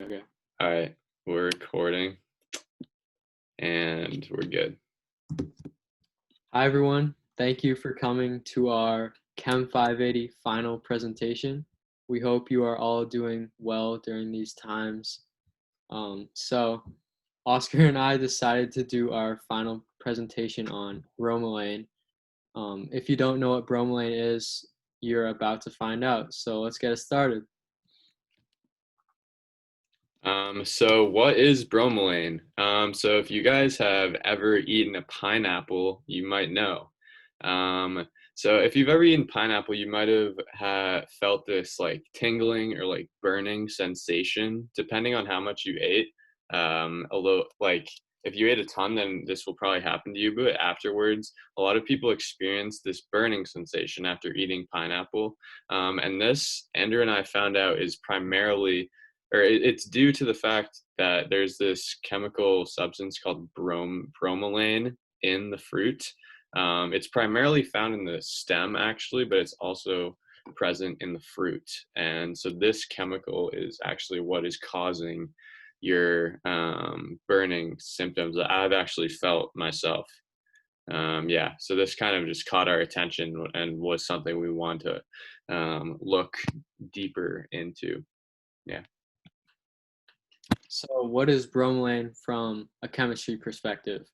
Okay. All right. We're recording and we're good. Hi, everyone. Thank you for coming to our Chem 580 final presentation. We hope you are all doing well during these times. So, Oscar and I decided to do our final presentation on bromelain. If you don't know what bromelain is, you're about to find out. So, let's get it started. So what is bromelain? So if you guys have ever eaten a pineapple, you might know. So if you've ever eaten pineapple, you might have felt this like tingling or like burning sensation, depending on how much you ate. Although like if you ate a ton, then this will probably happen to you. But afterwards, a lot of people experience this burning sensation after eating pineapple. And this, Andrew and I found out, is primarily or it's due to the fact that there's this chemical substance called bromelain in the fruit. It's primarily found in the stem, actually, but it's also present in the fruit. And so this chemical is actually what is causing your burning symptoms that I've actually felt myself. Yeah, so this kind of just caught our attention and was something we wanted to look deeper into. Yeah. So, what is bromelain from a chemistry perspective?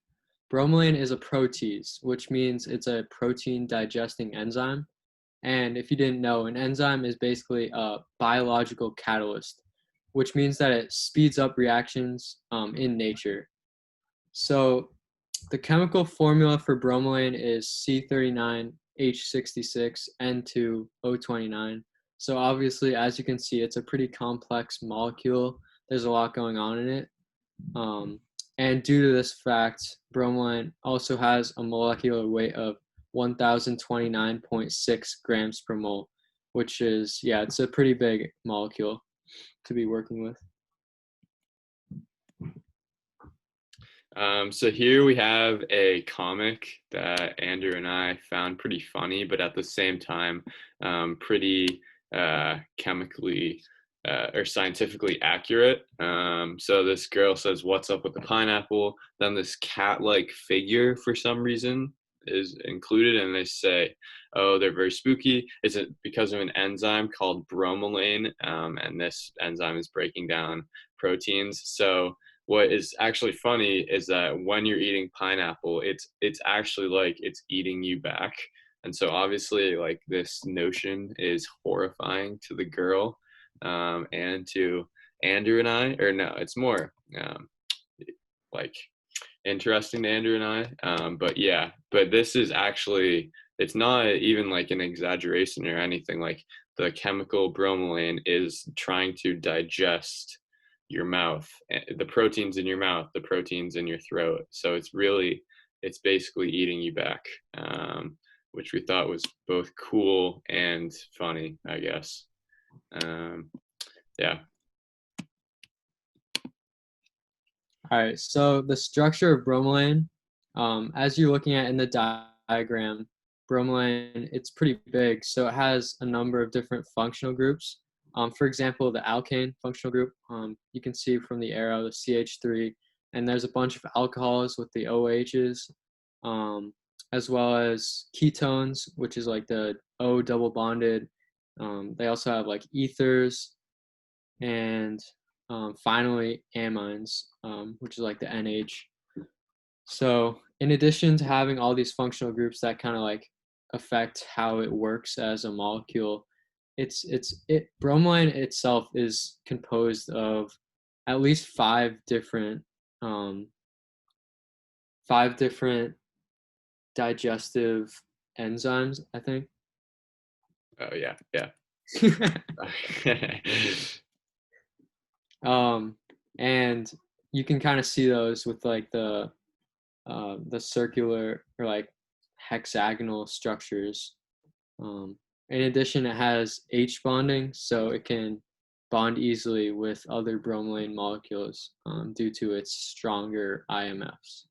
Bromelain is a protease, which means it's a protein digesting enzyme. And if you didn't know, an enzyme is basically a biological catalyst, which means that it speeds up reactions in nature. So the chemical formula for bromelain is C39H66N2O29. So obviously, as you can see, it's a pretty complex molecule. There's a lot going on in it. And due to this fact, bromelain also has a molecular weight of 1029.6 grams per mole, which is, yeah, it's a pretty big molecule to be working with. So here we have a comic that Andrew and I found pretty funny, but at the same time, pretty chemically or scientifically accurate. So this girl says, "What's up with the pineapple?" Then this cat-like figure, for some reason, is included, and they say, "Oh, they're very spooky. Is it because of an enzyme called bromelain? And this enzyme is breaking down proteins." So what is actually funny is that when you're eating pineapple, it's actually like it's eating you back. And so obviously like this notion is horrifying to the girl, and to Andrew and I, or no, it's more like interesting to Andrew and I. But yeah, but this is actually, it's not even like an exaggeration or anything. Like the chemical bromelain is trying to digest your mouth, the proteins in your mouth, the proteins in your throat. So it's basically eating you back, which we thought was both cool and funny, I guess. Yeah. All right, so the structure of bromelain, as you're looking at in the diagram, bromelain, it's pretty big, so it has a number of different functional groups. For example, the alkane functional group, you can see from the arrow, the CH3, and there's a bunch of alcohols with the OHs, as well as ketones, which is like the O double bonded. They also have like ethers and finally amines, which is like the NH. So in addition to having all these functional groups that kind of like affect how it works as a molecule, bromelain itself is composed of at least um, five different digestive enzymes, I think. Oh yeah, yeah. And you can kind of see those with like the circular or like hexagonal structures. In addition, it has H bonding, so it can bond easily with other bromelain molecules due to its stronger IMFs.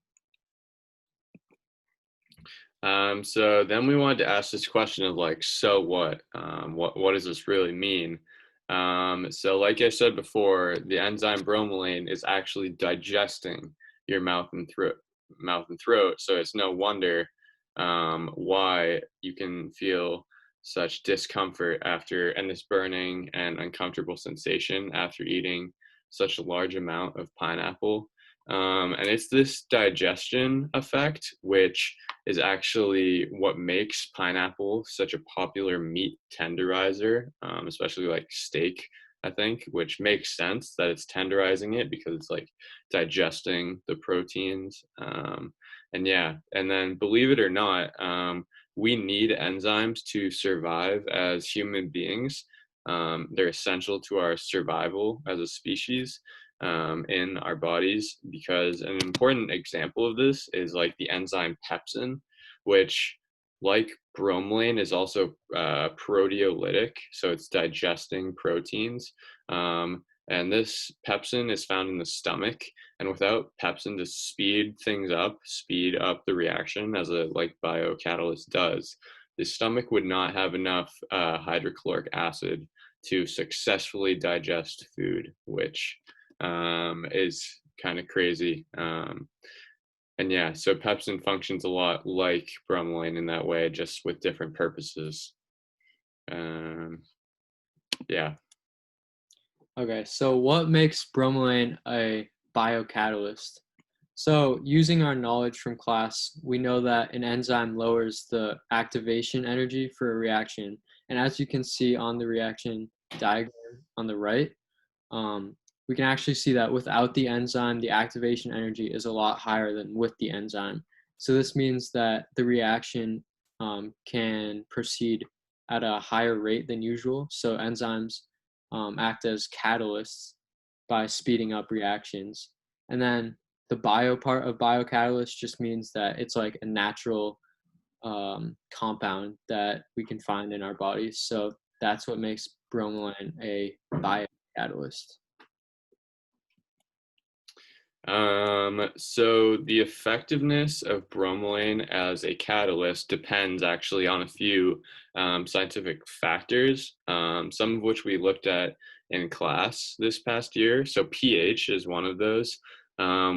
So then we wanted to ask this question of like, so what? What does this really mean? So like I said before, the enzyme bromelain is actually digesting your mouth and throat. So it's no wonder why you can feel such discomfort after, and this burning and uncomfortable sensation after eating such a large amount of pineapple. And it's this digestion effect, which is actually what makes pineapple such a popular meat tenderizer, especially like steak, I think, which makes sense that it's tenderizing it because it's like digesting the proteins. And yeah, and then believe it or not, we need enzymes to survive as human beings. They're essential to our survival as a species in our bodies, because an important example of this is like the enzyme pepsin, which, like bromelain, is also proteolytic, so it's digesting proteins. And this pepsin is found in the stomach, and without pepsin to speed up the reaction as a like biocatalyst does, the stomach would not have enough hydrochloric acid to successfully digest food, which is kind of crazy. And yeah, so pepsin functions a lot like bromelain in that way, just with different purposes. Um, yeah. Okay, so what makes bromelain a biocatalyst? So, using our knowledge from class, we know that an enzyme lowers the activation energy for a reaction. And as you can see on the reaction diagram on the right, we can actually see that without the enzyme, the activation energy is a lot higher than with the enzyme. So, this means that the reaction can proceed at a higher rate than usual. So, enzymes act as catalysts by speeding up reactions. And then the bio part of biocatalyst just means that it's like a natural compound that we can find in our bodies. So that's what makes bromelain a biocatalyst. So the effectiveness of bromelain as a catalyst depends actually on a few scientific factors, some of which we looked at in class this past year. So pH is one of those.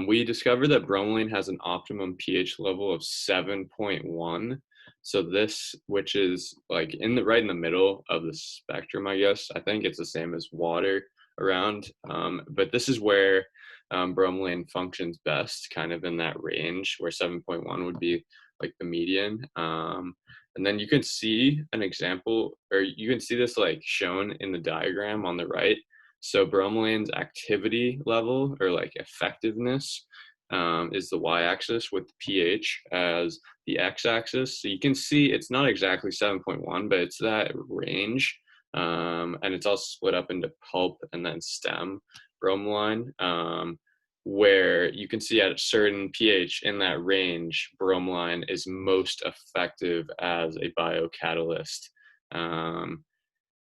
We discovered that bromelain has an optimum pH level of 7.1. So this, which is like right in the middle of the spectrum, I guess. I think it's the same as water around, but this is where bromelain functions best, kind of in that range where 7.1 would be like the median. And then you can see an example, or you can see this like shown in the diagram on the right. So bromelain's activity level, or like effectiveness, is the y-axis with pH as the x-axis. So you can see it's not exactly 7.1, but it's that range. And it's all split up into pulp and then stem bromelain, where you can see at a certain pH in that range, bromelain is most effective as a biocatalyst.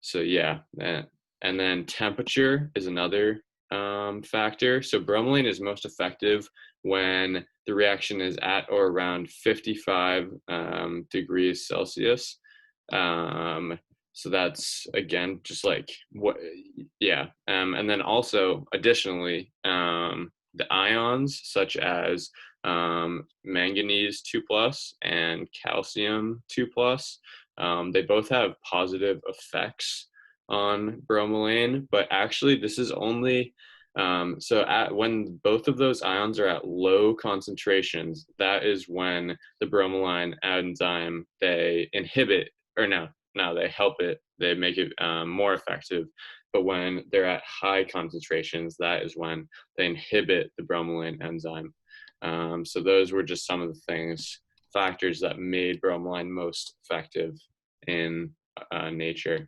So yeah, and then temperature is another factor. So bromelain is most effective when the reaction is at or around 55 degrees Celsius. So that's again just like what, yeah. And then also additionally, the ions such as manganese 2 plus and calcium 2 plus, they both have positive effects on bromelain, but actually this is only when both of those ions are at low concentrations, that is when the bromelain enzyme, they inhibit, or no, they help it, they make it more effective. But when they're at high concentrations, that is when they inhibit the bromelain enzyme. So those were just some of the factors that made bromelain most effective in nature.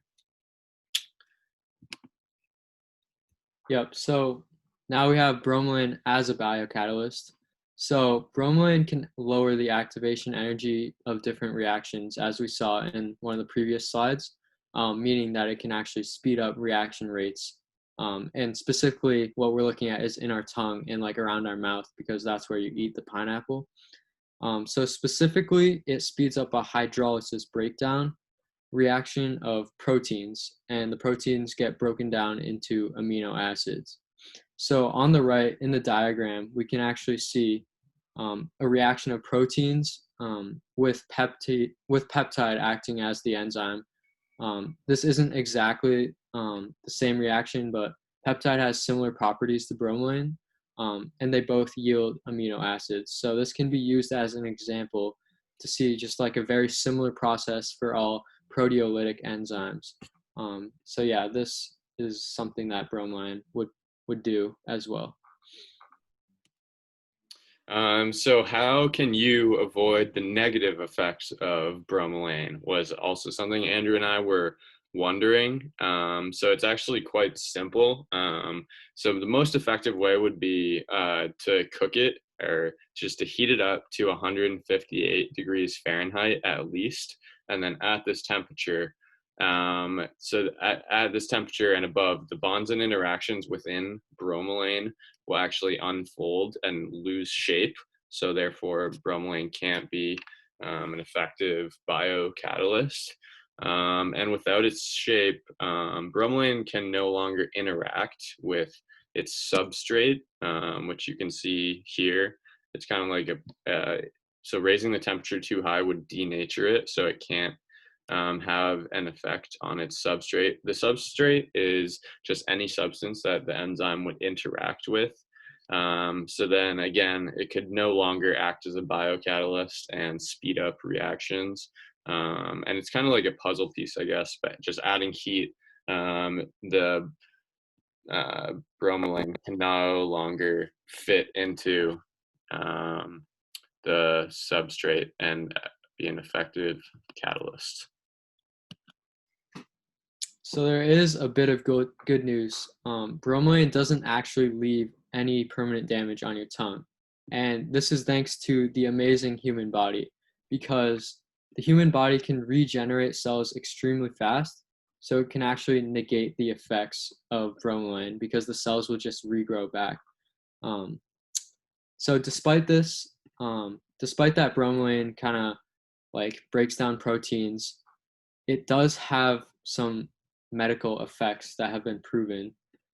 Yep. So now we have bromelain as a biocatalyst. So bromelain can lower the activation energy of different reactions, as we saw in one of the previous slides, meaning that it can actually speed up reaction rates. And specifically, what we're looking at is in our tongue and like around our mouth, because that's where you eat the pineapple. So specifically, it speeds up a hydrolysis breakdown. reaction of proteins, and the proteins get broken down into amino acids. So on the right in the diagram, we can actually see a reaction of proteins with peptide acting as the enzyme. This isn't exactly the same reaction, but peptide has similar properties to bromelain, and they both yield amino acids. So this can be used as an example to see just like a very similar process for all proteolytic enzymes. So yeah, this is something that bromelain would do as well. So how can you avoid the negative effects of bromelain was also something Andrew and I were wondering. So it's actually quite simple. So the most effective way would be to cook it or just to heat it up to 158 degrees Fahrenheit at least. And then at this temperature, at this temperature and above, the bonds and interactions within bromelain will actually unfold and lose shape. So therefore, bromelain can't be an effective biocatalyst. And without its shape, bromelain can no longer interact with its substrate, which you can see here. It's kind of like so raising the temperature too high would denature it, so it can't have an effect on its substrate. The substrate is just any substance that the enzyme would interact with. So then again, it could no longer act as a biocatalyst and speed up reactions. And it's kind of like a puzzle piece, I guess, but just adding heat, the bromelain can no longer fit into the substrate and be an effective catalyst. So there is a bit of good news. Bromelain doesn't actually leave any permanent damage on your tongue. And this is thanks to the amazing human body, because the human body can regenerate cells extremely fast. So it can actually negate the effects of bromelain because the cells will just regrow back. Um, so despite that bromelain kind of like breaks down proteins, it does have some medical effects that have been proven,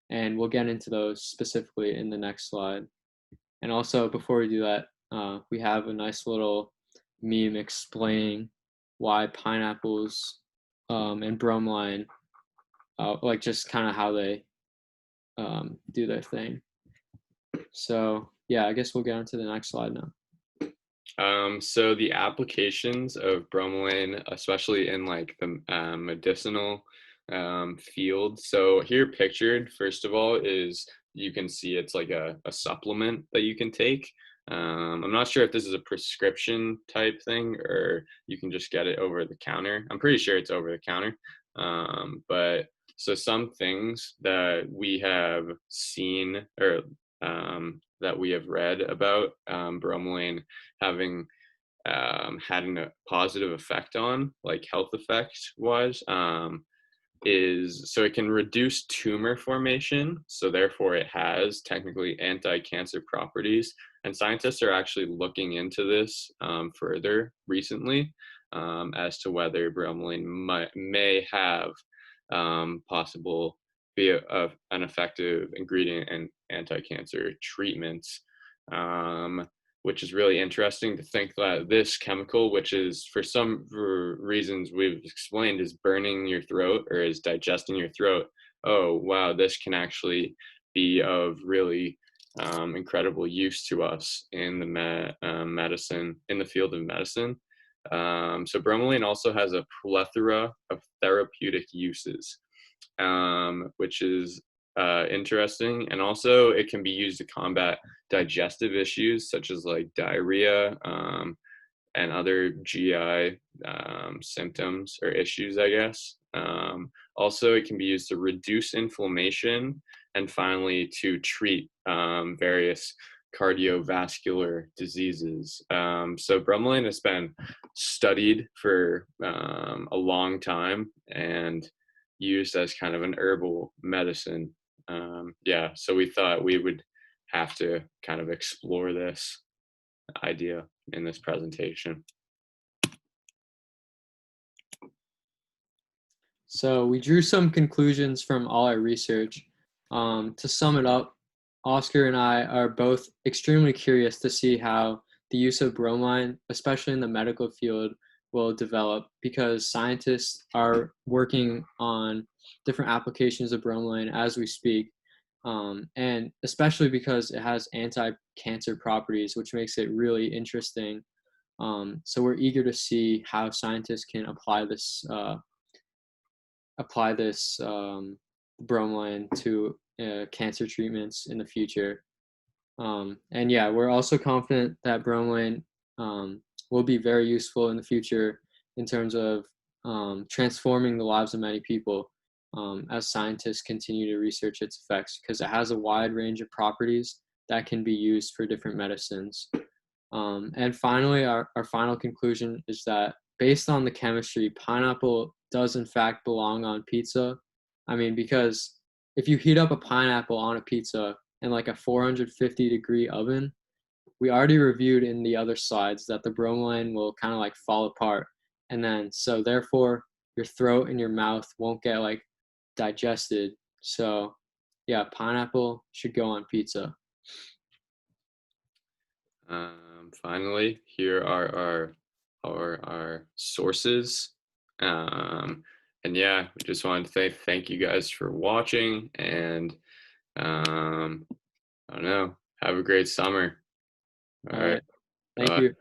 and we'll get into those specifically in the next slide. And also, before we do that, we have a nice little meme explaining why pineapples and bromelain, like just kind of how they do their thing. So yeah, I guess we'll get on to the next slide now. So the applications of bromelain, especially in like the medicinal field. So here pictured, first of all, is you can see it's like a supplement that you can take. I'm not sure if this is a prescription type thing or you can just get it over the counter. I'm pretty sure it's over the counter. But so some things that we have seen or that we have read about bromelain having had a positive effect on, like health effect wise, is so it can reduce tumor formation. So therefore, it has technically anti-cancer properties. And scientists are actually looking into this further recently as to whether bromelain may have possible be an effective ingredient in anti-cancer treatments, which is really interesting to think that this chemical, which is for some reasons we've explained is burning your throat or is digesting your throat, oh wow, this can actually be of really incredible use to us in the medicine, in the field of medicine. So bromelain also has a plethora of therapeutic uses, which is interesting. And also it can be used to combat digestive issues such as like diarrhea and other GI symptoms or issues, I guess. Also, it can be used to reduce inflammation and finally to treat various cardiovascular diseases. So bromelain has been studied for a long time and used as kind of an herbal medicine. Yeah, so we thought we would have to kind of explore this idea in this presentation. So we drew some conclusions from all our research. To sum it up, Oscar and I are both extremely curious to see how the use of bromine, especially in the medical field, will develop because scientists are working on different applications of bromelain as we speak. And especially because it has anti-cancer properties, which makes it really interesting. So we're eager to see how scientists can apply this bromelain to cancer treatments in the future. And yeah, we're also confident that bromelain will be very useful in the future in terms of transforming the lives of many people as scientists continue to research its effects because it has a wide range of properties that can be used for different medicines. And finally, our final conclusion is that based on the chemistry, pineapple does in fact belong on pizza. I mean, because if you heat up a pineapple on a pizza in like a 450-degree oven, we already reviewed in the other slides that the bromelain will kind of like fall apart. And then, so therefore, your throat and your mouth won't get like digested. So, yeah, pineapple should go on pizza. Finally, here are our sources. And yeah, we just wanted to thank you guys for watching, and I don't know, have a great summer. All All right, right. Thank bye. you.